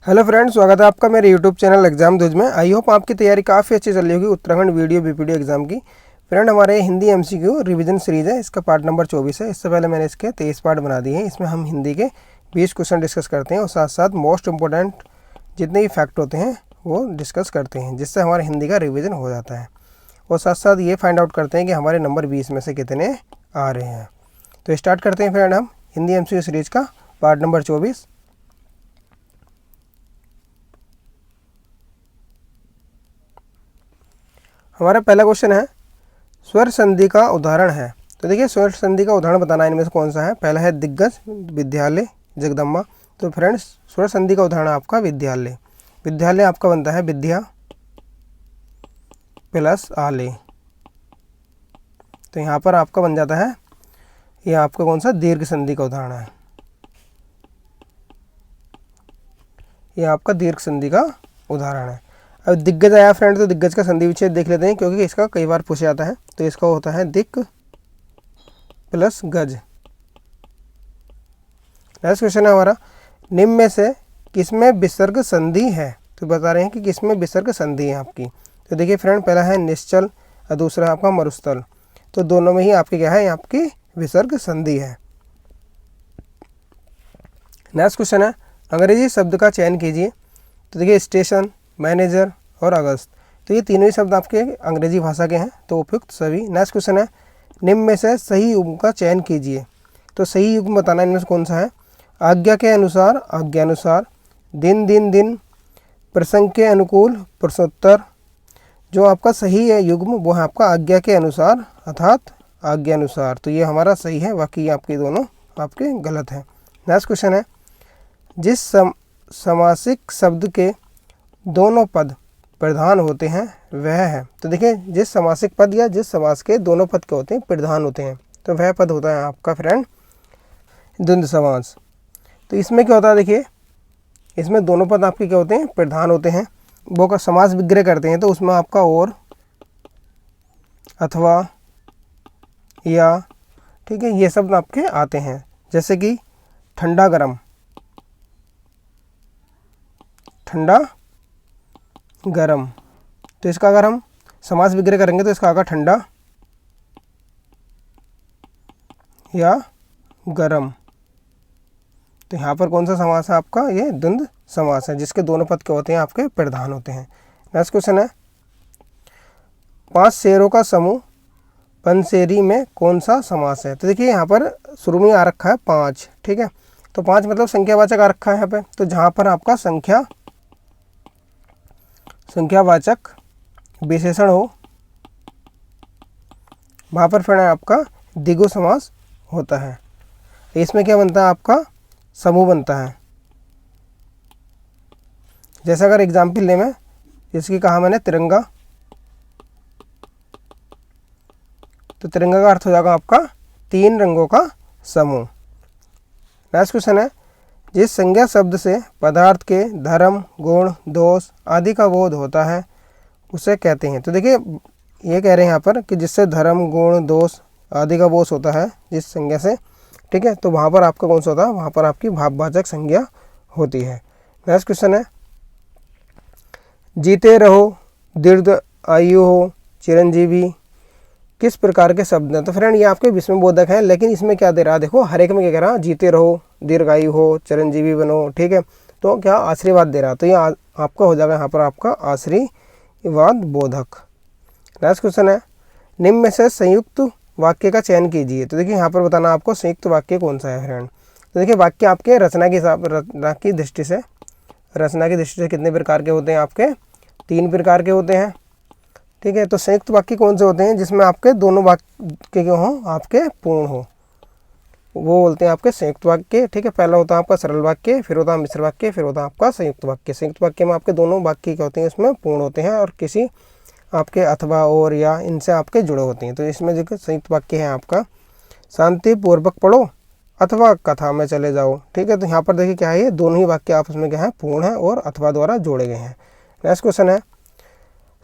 Hello friends, स्वागत है आपका मेरे यूट्यूब चैनल एग्जाम दूज में। आई होप आपकी तैयारी काफ़ी अच्छी चल रही होगी उत्तराखंड वीडियो बीपीडी एग्जाम की। फ्रेंड, हमारे हिंदी एमसीक्यू रिवीजन सीरीज़ है, इसका पार्ट नंबर 24 है। इससे पहले मैंने इसके 23 पार्ट बना दिए हैं। इसमें हम हिंदी के 20 क्वेश्चन डिस्कस करते हैं और साथ साथ मोस्ट इंपॉर्टेंट जितने भी फैक्ट होते हैं वो डिस्कस करते हैं, जिससे हमारे हिंदी का रिविज़न हो जाता है। और साथ साथ ये फाइंड आउट करते हैं कि हमारे नंबर 20 में से कितने आ रहे हैं। तो स्टार्ट करते हैं फ्रेंड हम हिंदी एमसीक्यू सीरीज़ का पार्ट नंबर 24। हमारा पहला क्वेश्चन है, स्वर संधि का उदाहरण है। तो देखिए, स्वर संधि का उदाहरण बताना इनमें से कौन सा है। पहला है दिग्गज, विद्यालय, जगदम्बा। तो फ्रेंड्स, स्वर संधि का उदाहरण आपका विद्यालय। विद्यालय आपका बनता है विद्या प्लस आले। तो यहाँ पर आपका बन जाता है, यह आपका कौन सा दीर्घ संधि का उदाहरण है। यह आपका दीर्घ संधि का उदाहरण है। अब दिग्गज आया फ्रेंड, तो दिग्गज का संधि विच्छेद देख लेते हैं, क्योंकि इसका कई बार पूछा जाता है। तो इसका होता है दिक् प्लस गज। नेक्स्ट क्वेश्चन है हमारा, निम्न में से किसमें विसर्ग संधि है। तो बता रहे हैं कि किसमें विसर्ग संधि है आपकी। तो देखिए फ्रेंड, पहला है निश्चल और दूसरा है आपका मरुस्थल। तो दोनों में ही आपकी क्या है, आपकी विसर्ग संधि है। नेक्स्ट क्वेश्चन है, अंग्रेजी शब्द का चयन कीजिए। तो देखिए, स्टेशन, मैनेजर और अगस्त। तो ये तीनों ही शब्द आपके अंग्रेजी भाषा के हैं, तो उपयुक्त सभी। नेक्स्ट क्वेश्चन है, निम्न में से सही युग्म का चयन कीजिए। तो सही युग्म बताना इनमें से कौन सा है। आज्ञा के अनुसार, आज्ञानुसार, दिन दिन दिन, प्रसंग के अनुकूल, प्रश्नोत्तर। जो आपका सही है युग्म वो है आपका आज्ञा के अनुसार अर्थात आज्ञानुसार। तो ये हमारा सही है, बाकी आपके दोनों आपके गलत हैं। नेक्स्ट क्वेश्चन है, जिस समासिक शब्द के दोनों पद प्रधान होते हैं वह है। तो देखिए, जिस समासिक पद या जिस समास के दोनों पद के होते हैं प्रधान होते हैं, तो वह पद होता है आपका फ्रेंड द्वंद्व समास। तो इसमें क्या होता है, देखिए इसमें दोनों पद आपके क्या होते हैं, प्रधान होते हैं। वो का समास विग्रह करते हैं, तो उसमें आपका और, अथवा, या, ठीक है, ये शब्द आपके आते हैं। जैसे कि ठंडा गरम, ठंडा गरम। तो इसका अगर हम समास विग्रह करेंगे तो इसका आएगा ठंडा या गरम। तो यहाँ पर कौन सा समास है आपका, ये द्वंद्व समास है, जिसके दोनों पद के होते हैं आपके प्रधान होते हैं। नेक्स्ट क्वेश्चन है, 5 शेरों का समूह पंसेरी में कौन सा समास है। तो देखिए, यहाँ पर शुरू में आ रखा है 5, ठीक है। तो 5 मतलब संख्यावाचक आ रखा है यहाँ पे। तो जहाँ पर आपका संख्यावाचक विशेषण हो, वहाँ पर फिर आपका द्विगु समास होता है। इसमें क्या बनता है, आपका समूह बनता है। जैसा अगर एग्जाम्पल ले मैं, जिसकी कहा मैंने तिरंगा, तो तिरंगा का अर्थ हो जाएगा आपका 3 रंगों का समूह। नेक्स्ट क्वेश्चन है, जिस संज्ञा शब्द से पदार्थ के धर्म, गुण, दोष आदि का बोध होता है उसे कहते हैं। तो देखिए, ये कह रहे हैं यहाँ पर कि जिससे धर्म, गुण, दोष आदि का बोध होता है जिस संज्ञा से, ठीक है, तो वहाँ पर आपका कौन सा होता है, वहाँ पर आपकी भाववाचक संज्ञा होती है। नेक्स्ट क्वेश्चन है, जीते रहो, दीर्घ आयु हो, चिरंजीवी किस प्रकार के शब्द हैं। तो फ्रेंड, ये आपके विस्मयबोधक हैं, लेकिन इसमें क्या दे रहा है, देखो हर एक में क्या कह रहा है, जीते रहो, दीर्घायु हो, चिरंजीवी बनो, ठीक है। तो क्या आशीर्वाद दे रहा है, तो ये आपका हो जाएगा यहाँ पर आपका आशीर्वाद बोधक। नेक्स्ट क्वेश्चन है, निम्न में से संयुक्त वाक्य का चयन कीजिए। तो देखिए, यहाँ पर बताना आपको संयुक्त वाक्य कौन सा है फ्रेंड। तो देखिए, वाक्य आपके रचना की दृष्टि से कितने प्रकार के होते हैं, आपके 3 प्रकार के होते हैं, ठीक है। तो संयुक्त वाक्य कौन से होते हैं, जिसमें आपके दोनों वाक्य क्यों हो, आपके पूर्ण हो, वो बोलते हैं आपके संयुक्त वाक्य, ठीक है। पहला होता है आपका सरल वाक्य, फिर होता है मिश्र वाक्य, फिर होता है आपका संयुक्त वाक्य। संयुक्त वाक्य में आपके दोनों वाक्य क्या होते हैं, इसमें पूर्ण होते हैं और किसी आपके अथवा और या इनसे आपके जुड़े होते हैं। तो इसमें जो संयुक्त वाक्य है आपका, शांतिपूर्वक पढ़ो अथवा कथा में चले जाओ, ठीक है। तो यहाँ पर देखिए क्या है, ये दोनों ही वाक्य आपस में क्या है, पूर्ण है और अथवा द्वारा जोड़े गए हैं। नेक्स्ट क्वेश्चन है,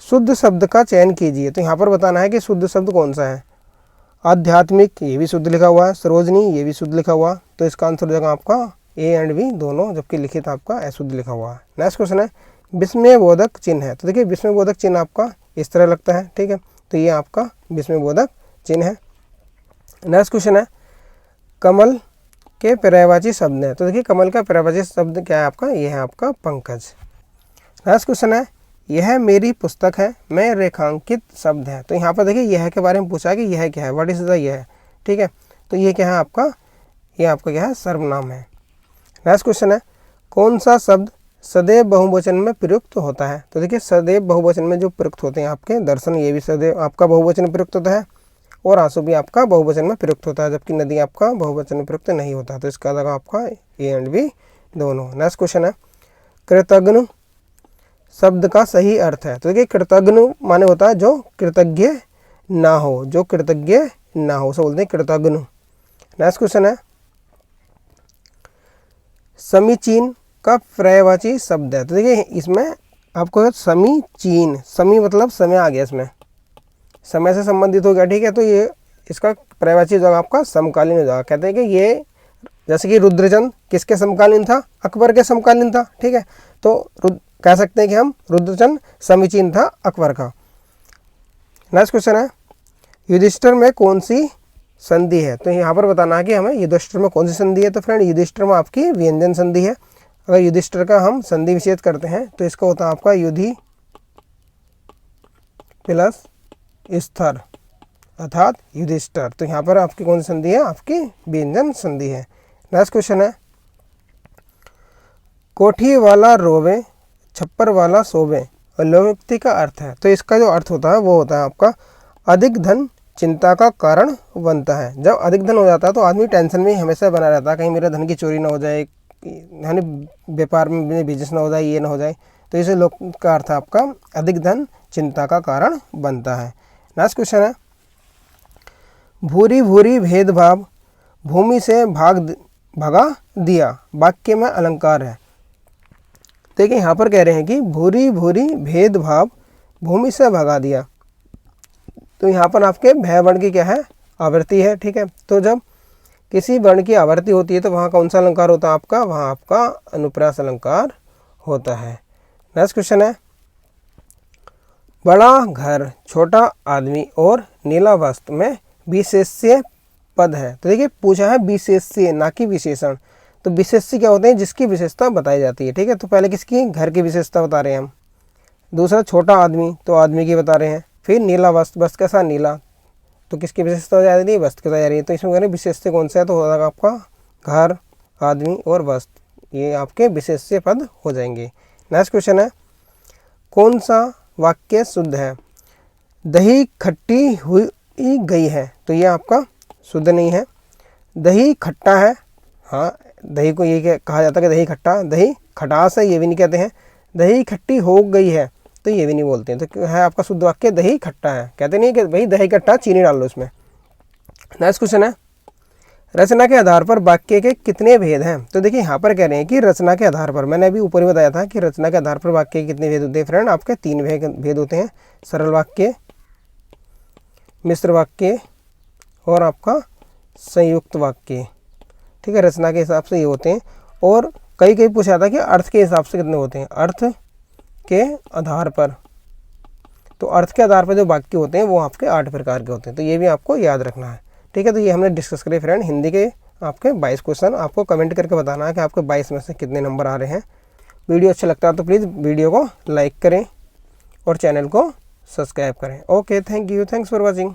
शुद्ध शब्द का चयन कीजिए। तो यहाँ पर बताना है कि शुद्ध शब्द कौन सा है। आध्यात्मिक, ये भी शुद्ध लिखा हुआ है। सरोजनी, ये भी शुद्ध लिखा हुआ। तो इसका आंसर हो जाएगा आपका ए एंड बी दोनों, जबकि लिखित आपका अशुद्ध लिखा हुआ है। नेक्स्ट क्वेश्चन है विस्मयबोधक चिन्ह है। तो देखिए विस्मयबोधक चिन्ह आपका इस तरह लगता है, ठीक है, तो ये आपका विस्मयबोधक चिन्ह है। नेक्स्ट क्वेश्चन है कमल के पर्यायवाची शब्द है। तो देखिए कमल का पर्यायवाची शब्द क्या है आपका, ये है आपका पंकज। नेक्स्ट क्वेश्चन है यह मेरी पुस्तक है में रेखांकित शब्द है। तो यहाँ पर देखिए यह के बारे में पूछा है कि यह क्या है, व्हाट इज द यह, ठीक है, तो ये क्या है आपका, ये आपका क्या है, सर्वनाम है। नेक्स्ट क्वेश्चन है कौन सा शब्द सदैव बहुवचन में प्रयुक्त होता है। तो देखिए सदैव बहुवचन में जो प्रयुक्त होते हैं आपके दर्शन, ये भी सदैव आपका बहुवचन में प्रयुक्त होता है, और आंसू भी आपका बहुवचन में प्रयुक्त होता है, जबकि नदी आपका बहुवचन में प्रयुक्त नहीं होता। तो इसका लगा आपका ए एंड बी दोनों। नेक्स्ट क्वेश्चन है कृतघ्न शब्द का सही अर्थ है। तो देखिए कृतघ्न माने होता है जो कृतज्ञ ना हो, जो कृतज्ञ ना हो, उसे बोलते हैं कृतघ्न। नेक्स्ट क्वेश्चन है समीचीन का पर्यायवाची शब्द है। तो देखिए इसमें आपको समीचीन, समी मतलब समय आ गया, इसमें समय से संबंधित हो गया, ठीक है, तो ये इसका पर्यायवाची जो आपका समकालीन हो जाएगा। कहते हैं कि ये जैसे कि रुद्रचंद किसके समकालीन था, अकबर के समकालीन था, ठीक है, तो कह सकते हैं कि हम रुद्रचंद समीचीन था अकबर का। नेक्स्ट क्वेश्चन है युधिष्ठिर में कौन सी संधि है। तो यहाँ पर बताना है कि हमें युधिष्ठिर में कौन सी संधि है। तो फ्रेंड युधिष्ठिर में आपकी व्यंजन संधि है। अगर युधिष्ठिर का हम संधि विच्छेद करते हैं तो इसका होता है आपका युधि प्लस स्थिर अर्थात युधिष्ठिर। तो यहाँ पर आपकी कौन सी संधि है, आपकी व्यंजन संधि है। नेक्स्ट क्वेश्चन है कोठी वाला रोवे छप्पर वाला सोवे और लोकोक्ति का अर्थ है। तो इसका जो अर्थ होता है वो होता है आपका अधिक धन चिंता का कारण बनता है। जब अधिक धन हो जाता है तो आदमी टेंशन में हमेशा बना रहता है, कहीं मेरे धन की चोरी ना हो जाए, यानी व्यापार में बिजनेस ना हो जाए, ये ना हो जाए। तो इसे लोक का अर्थ है आपका अधिक धन चिंता का कारण बनता है। नेक्स्ट क्वेश्चन है भूरी भूरी भेदभाव भूमि से भगा दिया वाक्य में अलंकार है। देखिए यहाँ पर कह रहे हैं कि भूरी भूरी भेदभाव भूमि से भगा दिया। तो यहाँ पर आपके भय वर्ण की क्या है, आवृत्ति है, ठीक है, तो जब किसी वर्ण की आवृत्ति होती है तो वहाँ कौन सा अलंकार होता है आपका, वहाँ आपका अनुप्रास अलंकार होता है। नेक्स्ट क्वेश्चन है बड़ा घर छोटा आदमी और नीला वस्त्र में विशेष्य पद है। तो देखिए पूछा है विशेष्य ना कि विशेषण। तो विशेष्य क्या होते हैं, जिसकी विशेषता बताई जाती है, ठीक है, तो पहले किसकी, घर की विशेषता बता रहे हैं हम। दूसरा छोटा आदमी, तो आदमी की बता रहे हैं। फिर नीला वस्त्र, वस्त्र कैसा नीला, तो किसकी विशेषता हो जा रही है, वस्त्र की जा रही है। तो इसमें कह रहे हैं विशेष्य कौन सा है, तो हो जाएगा आपका घर आदमी और वस्त्र, ये आपके विशेष्य पद हो जाएंगे। नेक्स्ट क्वेश्चन है कौन सा वाक्य शुद्ध है। दही खट्टी हुई गई है। तो ये आपका शुद्ध नहीं है। दही खट्टा है, हाँ दही को ये कहा जाता है कि दही खट्टा, दही खटास है, ये भी नहीं कहते हैं। दही खट्टी हो गई है, तो ये भी नहीं बोलते हैं। तो है आपका शुद्ध वाक्य दही खट्टा है, कहते नहीं कि भाई दही खट्टा चीनी डाल लो इसमें। नेक्स्ट क्वेश्चन है रचना के आधार पर वाक्य के कितने भेद हैं। तो देखिए यहाँ पर कह रहे हैं कि रचना के आधार पर, मैंने अभी ऊपर ही बताया था कि रचना के आधार पर वाक्य के कितने भेद होते हैं फ्रेंड, आपके 3 भेद होते हैं, सरल वाक्य, मिश्र वाक्य और आपका संयुक्त वाक्य, ठीक है, रचना के हिसाब से ये होते हैं। और कई पूछा था कि अर्थ के हिसाब से कितने होते हैं, अर्थ के आधार पर। तो अर्थ के आधार पर जो वाक्य होते हैं वो आपके 8 प्रकार के होते हैं, तो ये भी आपको याद रखना है, ठीक है। तो ये हमने डिस्कस करे फ्रेंड हिंदी के आपके 22 क्वेश्चन। आपको कमेंट करके बताना है कि आपके 22 में से कितने नंबर आ रहे हैं। वीडियो अच्छा लगता है तो प्लीज़ वीडियो को लाइक करें और चैनल को सब्सक्राइब करें। Okay, thank you, thanks for watching.